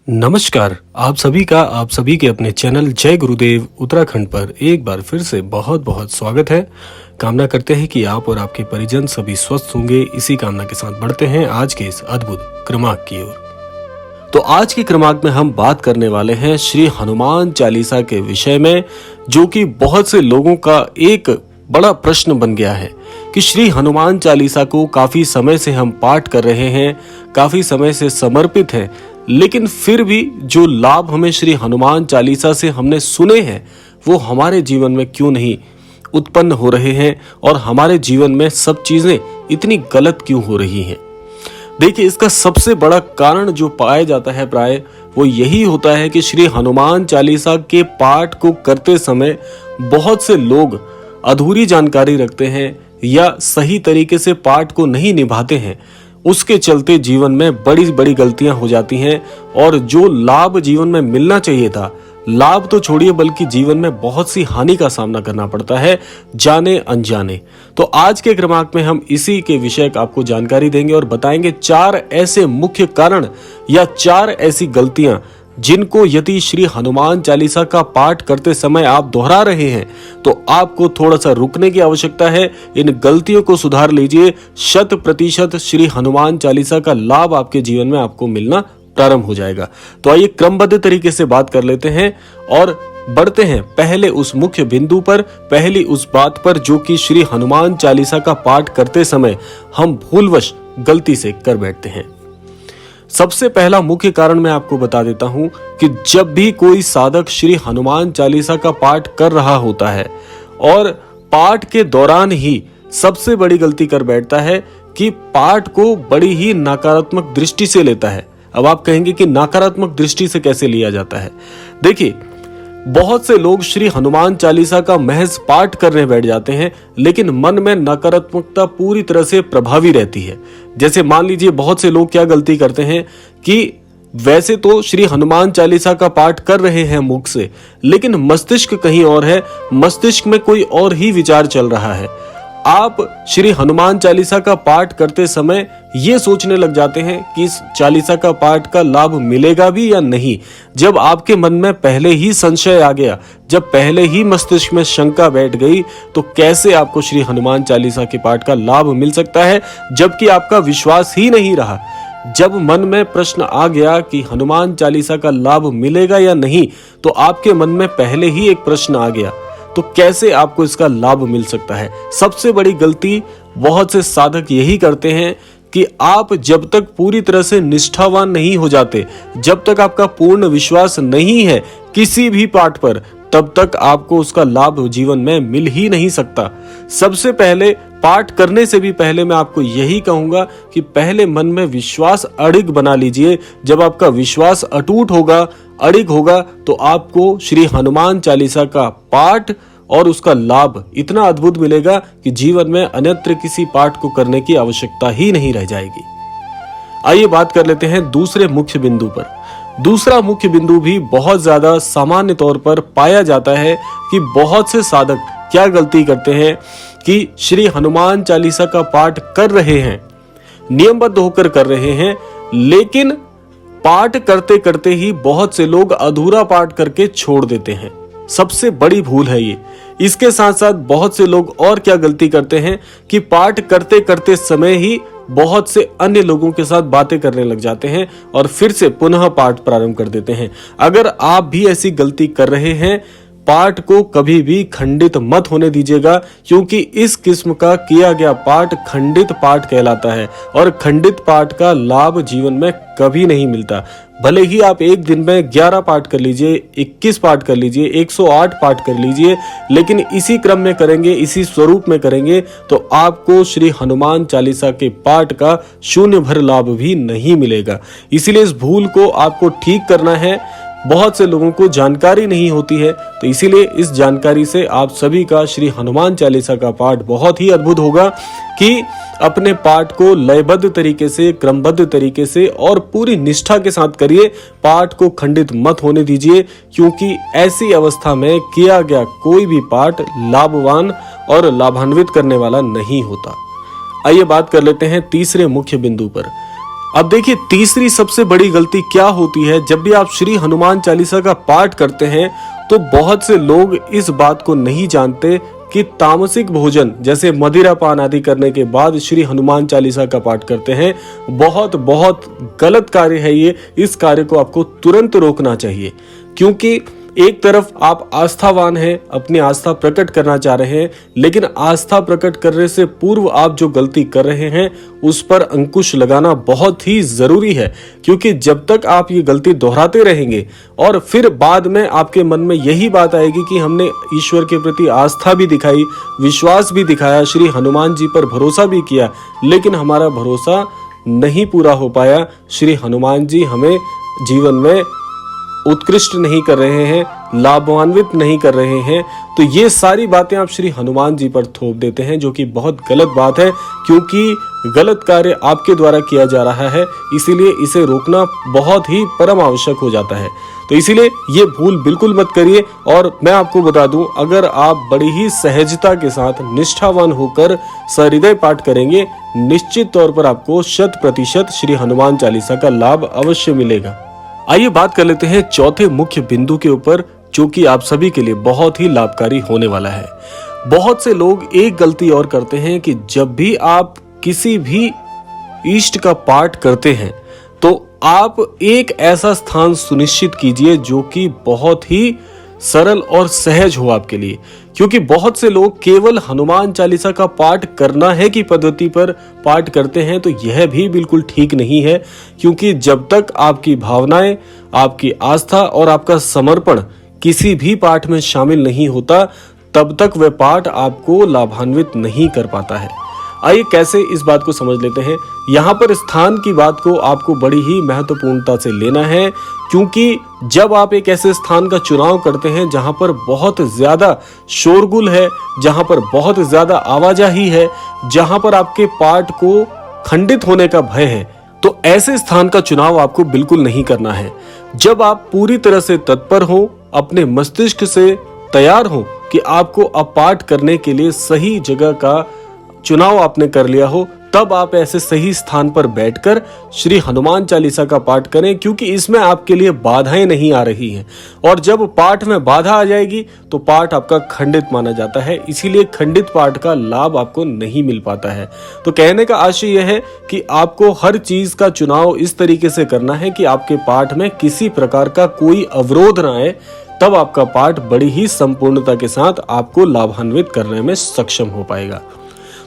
नमस्कार। आप सभी के अपने चैनल जय गुरुदेव उत्तराखंड पर एक बार फिर से बहुत बहुत स्वागत है। कामना करते हैं कि आप और आपके परिजन सभी स्वस्थ होंगे। इसी कामना के साथ बढ़ते हैं आज के इस अद्भुत क्रमांक की ओर। तो आज के क्रमांक में हम बात करने वाले हैं श्री हनुमान चालीसा के विषय में, जो कि बहुत से लोगों का एक बड़ा प्रश्न बन गया है कि श्री हनुमान चालीसा को काफी समय से हम पाठ कर रहे हैं, काफी समय से समर्पित है, लेकिन फिर भी जो लाभ हमें श्री हनुमान चालीसा से हमने सुने हैं वो हमारे जीवन में क्यों नहीं उत्पन्न हो रहे हैं और हमारे जीवन में सब चीजें इतनी गलत क्यों हो रही हैं। देखिए, इसका सबसे बड़ा कारण जो पाया जाता है प्राय वो यही होता है कि श्री हनुमान चालीसा के पाठ को करते समय बहुत से लोग अधूरी जानकारी रखते हैं या सही तरीके से पाठ को नहीं निभाते हैं। उसके चलते जीवन में बड़ी बड़ी गलतियां हो जाती हैं और जो लाभ जीवन में मिलना चाहिए था, लाभ तो छोड़िए बल्कि जीवन में बहुत सी हानि का सामना करना पड़ता है, जाने अनजाने। तो आज के क्रमांक में हम इसी के विषय आपको जानकारी देंगे और बताएंगे 4 ऐसे मुख्य कारण या 4 ऐसी गलतियां जिनको यदि श्री हनुमान चालीसा का पाठ करते समय आप दोहरा रहे हैं तो आपको थोड़ा सा रुकने की आवश्यकता है। इन गलतियों को सुधार लीजिए, 100% श्री हनुमान चालीसा का लाभ आपके जीवन में आपको मिलना प्रारंभ हो जाएगा। तो आइए क्रमबद्ध तरीके से बात कर लेते हैं और बढ़ते हैं पहले उस मुख्य बिंदु पर, पहली उस बात पर जो कि श्री हनुमान चालीसा का पाठ करते समय हम भूलवश गलती से कर बैठते हैं। सबसे पहला मुख्य कारण मैं आपको बता देता हूं कि जब भी कोई साधक श्री हनुमान चालीसा का पाठ कर रहा होता है और पाठ के दौरान ही सबसे बड़ी गलती कर बैठता है कि पाठ को बड़ी ही नकारात्मक दृष्टि से लेता है। अब आप कहेंगे कि नकारात्मक दृष्टि से कैसे लिया जाता है। देखिए, बहुत से लोग श्री हनुमान चालीसा का महज पाठ करने बैठ जाते हैं, लेकिन मन में नकारात्मकता पूरी तरह से प्रभावी रहती है। जैसे मान लीजिए, बहुत से लोग क्या गलती करते हैं कि वैसे तो श्री हनुमान चालीसा का पाठ कर रहे हैं मुख से, लेकिन मस्तिष्क कहीं और है, मस्तिष्क में कोई और ही विचार चल रहा है। आप श्री हनुमान चालीसा का पाठ करते समय ये सोचने लग जाते हैं कि इस चालीसा का पाठ का लाभ मिलेगा भी या नहीं। जब आपके मन में पहले ही संशय आ गया, जब पहले ही मस्तिष्क में शंका बैठ गई, तो कैसे आपको श्री हनुमान चालीसा के पाठ का लाभ मिल सकता है, जबकि आपका विश्वास ही नहीं रहा। जब मन में प्रश्न आ गया कि हनुमान चालीसा का लाभ मिलेगा या नहीं, तो आपके मन में पहले ही एक प्रश्न आ गया, तो कैसे आपको इसका लाभ मिल सकता है। सबसे बड़ी गलती बहुत से साधक यही करते हैं कि आप जब तक पूरी तरह से निष्ठावान नहीं हो जाते, जब तक आपका पूर्ण विश्वास नहीं है किसी भी पाठ पर, तब तक आपको उसका लाभ जीवन में मिल ही नहीं सकता। सबसे पहले पाठ करने से भी पहले मैं आपको यही कहूंगा कि पहले मन में विश्वास अडिग बना लीजिए। जब आपका विश्वास अटूट होगा, अडिग होगा, तो आपको श्री हनुमान चालीसा का पाठ और उसका लाभ इतना अद्भुत मिलेगा कि जीवन में अन्यत्र किसी पाठ को करने की आवश्यकता ही नहीं रह जाएगी। आइए बात कर लेते हैं दूसरे मुख्य बिंदु पर। दूसरा मुख्य बिंदु भी बहुत ज्यादा सामान्य तौर पर पाया जाता है कि बहुत से साधक क्या गलती करते हैं कि श्री हनुमान चालीसा का पाठ कर रहे हैं, नियमबद्ध होकर कर रहे हैं, लेकिन पाठ करते करते ही बहुत से लोग अधूरा पाठ करके छोड़ देते हैं। सबसे बड़ी भूल है ये। इसके साथ साथ बहुत से लोग और क्या गलती करते हैं कि पाठ करते करते समय ही बहुत से अन्य लोगों के साथ बातें करने लग जाते हैं और फिर से पुनः पाठ प्रारंभ कर देते हैं। अगर आप भी ऐसी गलती कर रहे हैं, पाठ को कभी भी खंडित मत होने दीजिएगा, क्योंकि इस किस्म का किया गया पाठ खंडित पाठ कहलाता है और खंडित पाठ का लाभ जीवन में कभी नहीं मिलता। भले ही आप एक दिन में 11 पाठ कर लीजिए, 21 पाठ कर लीजिए, 108 पाठ कर लीजिए, लेकिन इसी क्रम में करेंगे, इसी स्वरूप में करेंगे, तो आपको श्री हनुमान चालीसा के पाठ का शून्य भर लाभ भी नहीं मिलेगा। इसीलिए इस भूल को आपको ठीक करना है। बहुत से लोगों को जानकारी नहीं होती है, तो इसीलिए इस जानकारी से आप सभी का श्री हनुमान चालीसा का पाठ बहुत ही अद्भुत होगा कि अपने पाठ को लयबद्ध तरीके से, क्रमबद्ध तरीके से और पूरी निष्ठा के साथ करिए। पाठ को खंडित मत होने दीजिए, क्योंकि ऐसी अवस्था में किया गया कोई भी पाठ लाभवान और लाभान्वित करने वाला नहीं होता। आइए बात कर लेते हैं तीसरे मुख्य बिंदु पर। अब देखिए तीसरी सबसे बड़ी गलती क्या होती है। जब भी आप श्री हनुमान चालीसा का पाठ करते हैं तो बहुत से लोग इस बात को नहीं जानते कि तामसिक भोजन जैसे मदिरा पान आदि करने के बाद श्री हनुमान चालीसा का पाठ करते हैं। बहुत बहुत गलत कार्य है ये। इस कार्य को आपको तुरंत रोकना चाहिए, क्योंकि एक तरफ आप आस्थावान हैं, अपनी आस्था प्रकट करना चाह रहे हैं, लेकिन आस्था प्रकट करने से पूर्व आप जो गलती कर रहे हैं उस पर अंकुश लगाना बहुत ही जरूरी है। क्योंकि जब तक आप ये गलती दोहराते रहेंगे और फिर बाद में आपके मन में यही बात आएगी कि हमने ईश्वर के प्रति आस्था भी दिखाई, विश्वास भी दिखाया, श्री हनुमान जी पर भरोसा भी किया, लेकिन हमारा भरोसा नहीं पूरा हो पाया, श्री हनुमान जी हमें जीवन में उत्कृष्ट नहीं कर रहे हैं, लाभान्वित नहीं कर रहे हैं, तो ये सारी बातें आप श्री हनुमान जी पर थोप देते हैं, जो कि बहुत गलत बात है। क्योंकि गलत कार्य आपके द्वारा किया जा रहा है, इसीलिए इसे रोकना बहुत ही परम आवश्यक हो जाता है। तो इसीलिए ये भूल बिल्कुल मत करिए। और मैं आपको बता दूं, अगर आप बड़ी ही सहजता के साथ निष्ठावान होकर सहृदय पाठ करेंगे, निश्चित तौर पर आपको 100% श्री हनुमान चालीसा का लाभ अवश्य मिलेगा। आइए बात कर लेते हैं चौथे मुख्य बिंदु के ऊपर, जो कि आप सभी के लिए बहुत ही लाभकारी होने वाला है। बहुत से लोग एक गलती और करते हैं कि जब भी आप किसी भी इष्ट का पाठ करते हैं तो आप एक ऐसा स्थान सुनिश्चित कीजिए जो कि बहुत ही सरल और सहज हो आपके लिए। क्योंकि बहुत से लोग केवल हनुमान चालीसा का पाठ करना है की पद्धति पर पाठ करते हैं, तो यह भी बिल्कुल ठीक नहीं है। क्योंकि जब तक आपकी भावनाएं, आपकी आस्था और आपका समर्पण किसी भी पाठ में शामिल नहीं होता, तब तक वह पाठ आपको लाभान्वित नहीं कर पाता है। आइए कैसे इस बात को समझ लेते हैं। यहाँ पर स्थान की बात को आपको बड़ी ही महत्वपूर्णता से लेना है, क्योंकि जब आप एक ऐसे स्थान का चुनाव करते हैं जहाँ पर बहुत ज्यादा शोरगुल है, जहाँ पर बहुत ज्यादा आवाजाही है, जहाँ पर आपके पाठ को खंडित होने का भय है, तो ऐसे स्थान का चुनाव आपको बिल्कुल नहीं करना है। जब आप पूरी तरह से तत्पर हो, अपने मस्तिष्क से तैयार हो कि आपको अब पाठ करने के लिए सही जगह का चुनाव आपने कर लिया हो, तब आप ऐसे सही स्थान पर बैठकर श्री हनुमान चालीसा का पाठ करें। क्योंकि इसमें आपके लिए बाधाएं नहीं आ रही हैं, और जब पाठ में बाधा आ जाएगी तो पाठ आपका खंडित माना जाता है, इसीलिए खंडित पाठ का लाभ आपको नहीं मिल पाता है। तो कहने का आशय यह है कि आपको हर चीज का चुनाव इस तरीके से करना है कि आपके पाठ में किसी प्रकार का कोई अवरोध ना आए, तब आपका पाठ बड़ी ही संपूर्णता के साथ आपको लाभान्वित करने में सक्षम हो पाएगा।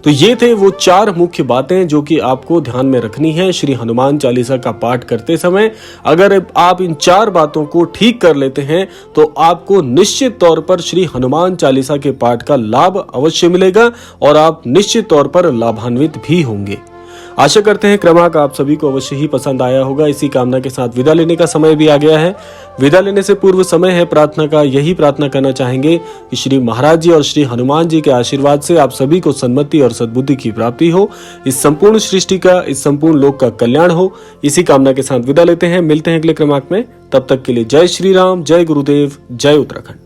तो ये थे वो 4 मुख्य बातें जो कि आपको ध्यान में रखनी है श्री हनुमान चालीसा का पाठ करते समय। अगर आप इन 4 बातों को ठीक कर लेते हैं तो आपको निश्चित तौर पर श्री हनुमान चालीसा के पाठ का लाभ अवश्य मिलेगा और आप निश्चित तौर पर लाभान्वित भी होंगे। आशा करते हैं क्रमांक आप सभी को अवश्य ही पसंद आया होगा। इसी कामना के साथ विदा लेने का समय भी आ गया है। विदा लेने से पूर्व समय है प्रार्थना का। यही प्रार्थना करना चाहेंगे कि श्री महाराज जी और श्री हनुमान जी के आशीर्वाद से आप सभी को सन्मति और सद्बुद्धि की प्राप्ति हो, इस संपूर्ण सृष्टि का, इस संपूर्ण लोक का कल्याण हो। इसी कामना के साथ विदा लेते हैं। मिलते हैं अगले क्रमांक में। तब तक के लिए जय श्री राम, जय गुरुदेव, जय उत्तराखंड।